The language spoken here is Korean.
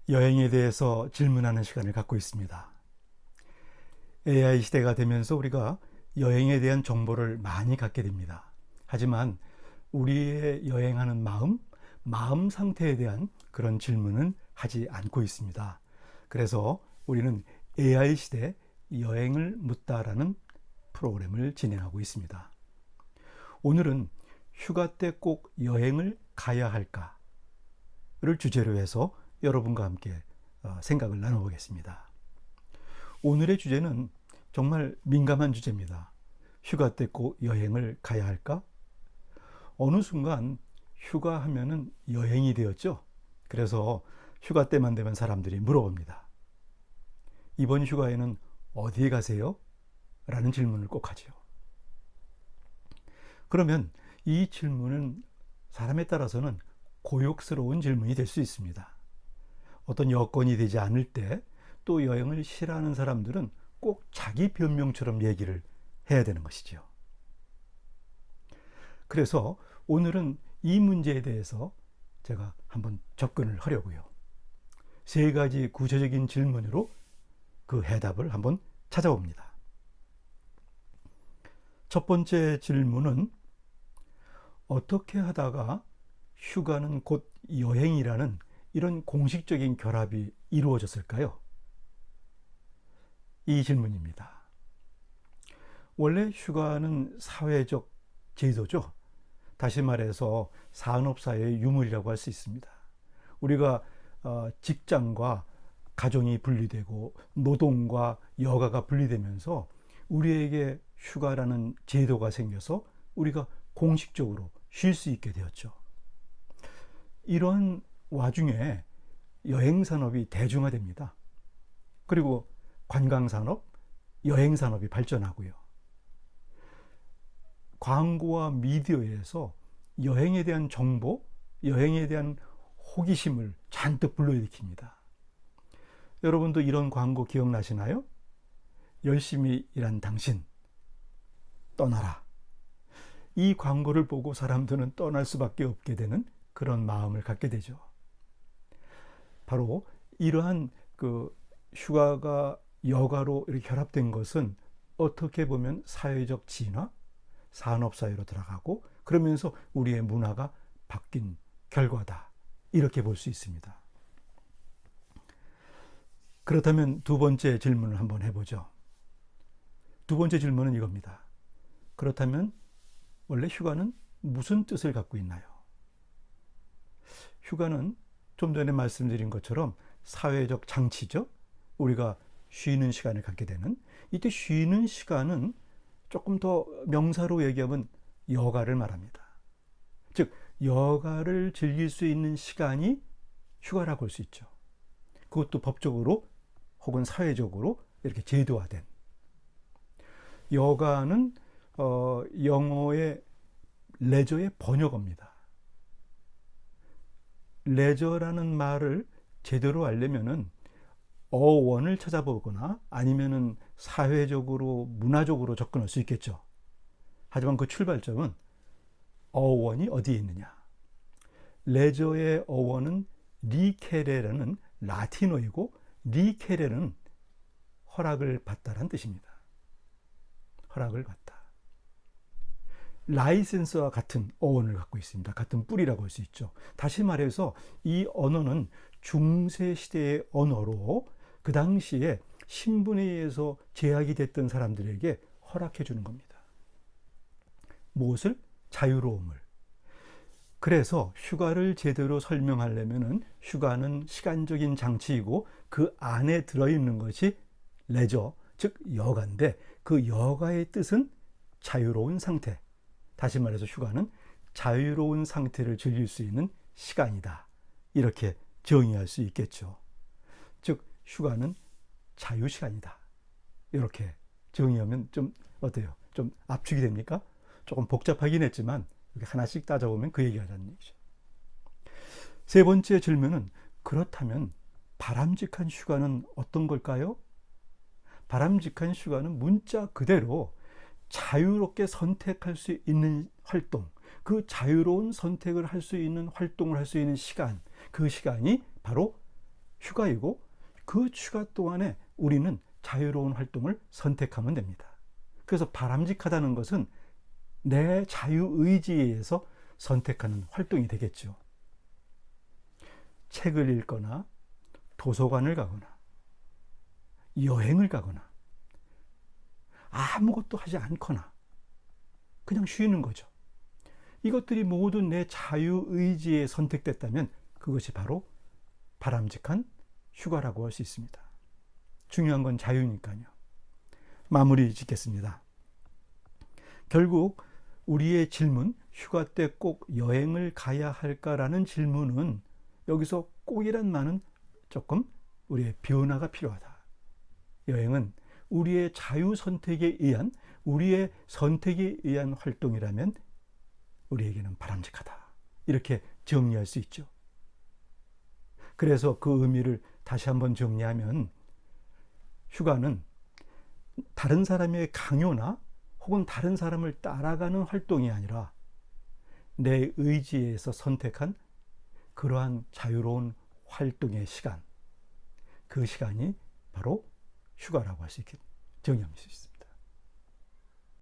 여행에 대해서 질문하는 시간을 갖고 있습니다. AI 시대가 되면서 우리가 여행에 대한 정보를 많이 갖게 됩니다. 하지만 우리의 여행하는 마음 상태에 대한 그런 질문은 하지 않고 있습니다. 그래서 우리는 AI 시대 여행을 묻다라는 프로그램을 진행하고 있습니다. 오늘은 휴가 때 꼭 여행을 가야 할까를 주제로 해서 여러분과 함께 생각을 나눠보겠습니다. 오늘의 주제는 정말 민감한 주제입니다. 휴가 때 꼭 여행을 가야 할까? 어느 순간 휴가 하면은 여행이 되었죠. 그래서 휴가 때만 되면 사람들이 물어봅니다. 이번 휴가에는 어디에 가세요? 라는 질문을 꼭 하죠. 그러면 이 질문은 사람에 따라서는 고역스러운 질문이 될 수 있습니다. 어떤 여건이 되지 않을 때 또 여행을 싫어하는 사람들은 꼭 자기 변명처럼 얘기를 해야 되는 것이죠. 그래서 오늘은 이 문제에 대해서 제가 한번 접근을 하려고요. 세 가지 구체적인 질문으로 그 해답을 한번 찾아봅니다. 첫 번째 질문은 어떻게 하다가 휴가는 곧 여행이라는 이런 공식적인 결합이 이루어졌을까요? 이 질문입니다. 원래 휴가는 사회적 제도죠. 다시 말해서 산업사회의 유물이라고 할 수 있습니다. 우리가 직장과 가정이 분리되고 노동과 여가가 분리되면서 우리에게 휴가라는 제도가 생겨서 우리가 공식적으로 쉴 수 있게 되었죠. 이런 와중에 여행산업이 대중화됩니다. 그리고 관광산업, 여행산업이 발전하고요. 광고와 미디어에서 여행에 대한 정보, 여행에 대한 호기심을 잔뜩 불러일으킵니다. 여러분도 이런 광고 기억나시나요? 열심히 일한 당신, 떠나라. 이 광고를 보고 사람들은 떠날 수밖에 없게 되는 그런 마음을 갖게 되죠. 바로 이러한 휴가가 여가로 이렇게 결합된 것은 어떻게 보면 사회적 진화, 산업사회로 들어가고 그러면서 우리의 문화가 바뀐 결과다. 이렇게 볼 수 있습니다. 그렇다면 두 번째 질문을 한번 해보죠. 두 번째 질문은 이겁니다. 그렇다면 원래 휴가는 무슨 뜻을 갖고 있나요? 휴가는 좀 전에 말씀드린 것처럼 사회적 장치죠. 우리가 쉬는 시간을 갖게 되는, 이때 쉬는 시간은 조금 더 명사로 얘기하면 여가를 말합니다. 즉 여가를 즐길 수 있는 시간이 휴가라고 할 수 있죠. 그것도 법적으로 혹은 사회적으로 이렇게 제도화된. 여가는 영어의 레저의 번역어입니다. 레저라는 말을 제대로 알려면은 어원을 찾아보거나 아니면은 사회적으로 문화적으로 접근할 수 있겠죠. 하지만 그 출발점은 어원이 어디에 있느냐. 레저의 어원은 리케레라는 라틴어이고, 리케레는 허락을 받다라는 뜻입니다. 허락을 받다. 라이센스와 같은 어원을 갖고 있습니다. 같은 뿌리라고 할 수 있죠. 다시 말해서 이 언어는 중세시대의 언어로 그 당시에 신분에 의해서 제약이 됐던 사람들에게 허락해 주는 겁니다. 무엇을? 자유로움을. 그래서 휴가를 제대로 설명하려면 휴가는 시간적인 장치이고 그 안에 들어있는 것이 레저, 즉 여가인데 그 여가의 뜻은 자유로운 상태. 다시 말해서 휴가는 자유로운 상태를 즐길 수 있는 시간이다. 이렇게 정의할 수 있겠죠. 즉 휴가는 자유시간이다. 이렇게 정의하면 좀 어때요? 좀 압축이 됩니까? 조금 복잡하긴 했지만 이렇게 하나씩 따져보면 그 얘기하자는 얘기죠. 세 번째 질문은 그렇다면 바람직한 휴가는 어떤 걸까요? 바람직한 휴가는 문자 그대로 자유롭게 선택할 수 있는 활동, 그 자유로운 선택을 할 수 있는 활동을 할 수 있는 시간, 그 시간이 바로 휴가이고 그 휴가 동안에 우리는 자유로운 활동을 선택하면 됩니다. 그래서 바람직하다는 것은 내 자유의지에 의해서 선택하는 활동이 되겠죠. 책을 읽거나 도서관을 가거나 여행을 가거나 아무것도 하지 않거나 그냥 쉬는 거죠. 이것들이 모두 내 자유의지에 선택됐다면 그것이 바로 바람직한 휴가라고 할 수 있습니다. 중요한 건 자유니까요. 마무리 짓겠습니다. 결국 우리의 질문, 휴가 때 꼭 여행을 가야 할까라는 질문은 여기서 꼭이란 말은 조금 우리의 변화가 필요하다. 여행은 우리의 자유 선택에 의한, 우리의 선택에 의한 활동이라면 우리에게는 바람직하다. 이렇게 정리할 수 있죠. 그래서 그 의미를 다시 한번 정리하면 휴가는 다른 사람의 강요나 혹은 다른 사람을 따라가는 활동이 아니라 내 의지에서 선택한 그러한 자유로운 활동의 시간, 그 시간이 바로 휴가라고 할 수 있게 정의할 수 있습니다.